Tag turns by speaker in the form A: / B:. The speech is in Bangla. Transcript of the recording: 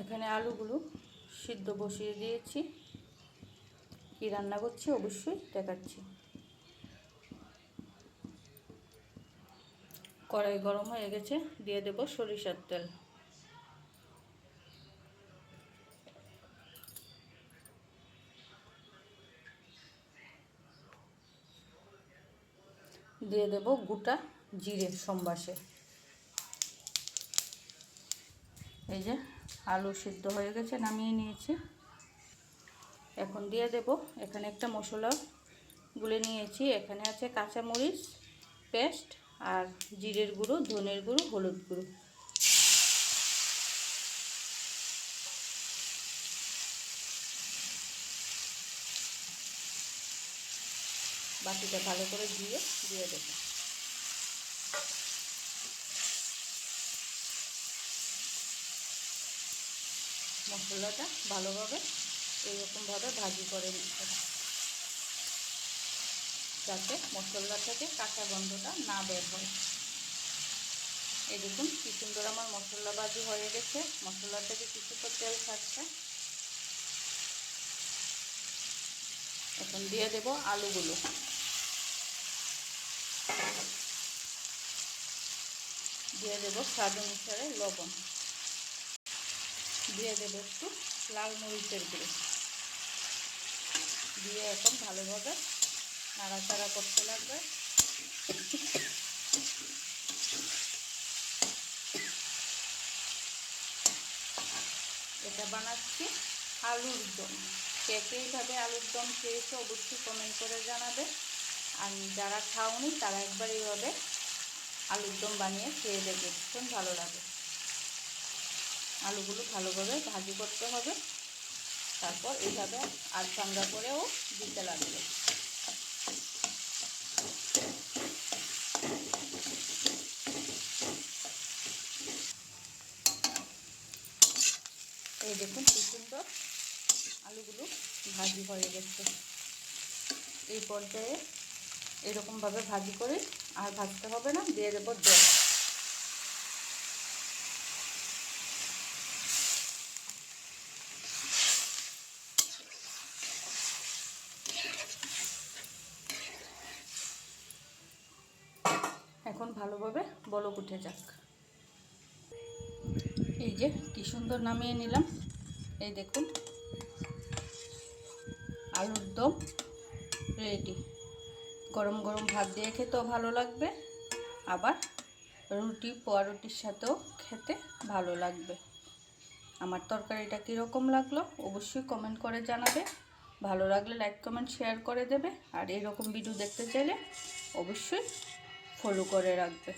A: এখানে আলুগুলো সিদ্ধ বসিয়ে দিয়েছি। কি রান্না করছি অবশ্যই দেখাচ্ছি। কড়াই গরম হয়ে গেছে, দিয়ে দেব সরিষার তেল। দিয়ে দেব গোটা জিরে সম্বাসে। এই যে আলু সিদ্ধ হয়ে গেছে, নামিয়ে নিয়েছি। এখন দিয়ে দেব, এখানে একটা মশলা গুলে নিয়েছি। এখানে আছে কাঁচামরিচ পেস্ট আর জিরের গুঁড়ো, ধনের গুঁড়ো, হলুদ গুঁড়ো। বাটিটা ভালো করে দিয়ে দেবো। মশলাটা ভালোভাবে এইরকমভাবে ভাজি করে নিতে হবে, যাতে মশলা থেকে কাঁচা গন্ধটা না বের হয়। এই দেখুন কি সুন্দর আমার মশলা ভাজি হয়ে গেছে। মশলা থেকে কিছু তো তেল ছাড়ছে। এখন দিয়ে দেব আলুগুলো। দিয়ে দেব স্বাদ অনুসারে লবণ। দিয়ে দেব একটু লাল মরিচের গুঁড়ো। দিয়ে এখন ভালোভাবে নাড়াচাড়া করতে লাগবে। এটা বানাচ্ছি আলুর দম। কে কে এইভাবে আলুর দম খেয়েছে অবশ্যই কমেন্ট করে জানাবে। আর যারা খাওনি তারা একবার এইভাবে আলুর দম বানিয়ে খেয়ে দেখবে, ভীষণ ভালো লাগে। আলুগুলো ভালোভাবে ভাজি করতে হবে, তারপর এইভাবে আর ঠান্ডা করেও দিতে লাগবে। এই দেখুন কি সুন্দর আলুগুলো ভাজি হয়ে গেছে। এই পর্যায়ে এরকমভাবে ভাজি করে আর ভাজতে হবে না। দিয়ে দেবো জল। এখন ভালোভাবে বলক উঠে যাক। এই যে কি সুন্দর নামিয়ে নিলাম। এই দেখুন আলুর দম রেডি। গরম গরম ভাত দিয়ে খেতেও ভালো লাগবে, আবার রুটি পোয়ারুটির সাথেও খেতে ভালো লাগবে। আমার তরকারিটা কীরকম লাগলো অবশ্যই কমেন্ট করে জানাবে। ভালো লাগলে লাইক কমেন্ট শেয়ার করে দেবে। আর এরকম ভিডিও দেখতে চাইলে অবশ্যই ফলো করে রাখবে।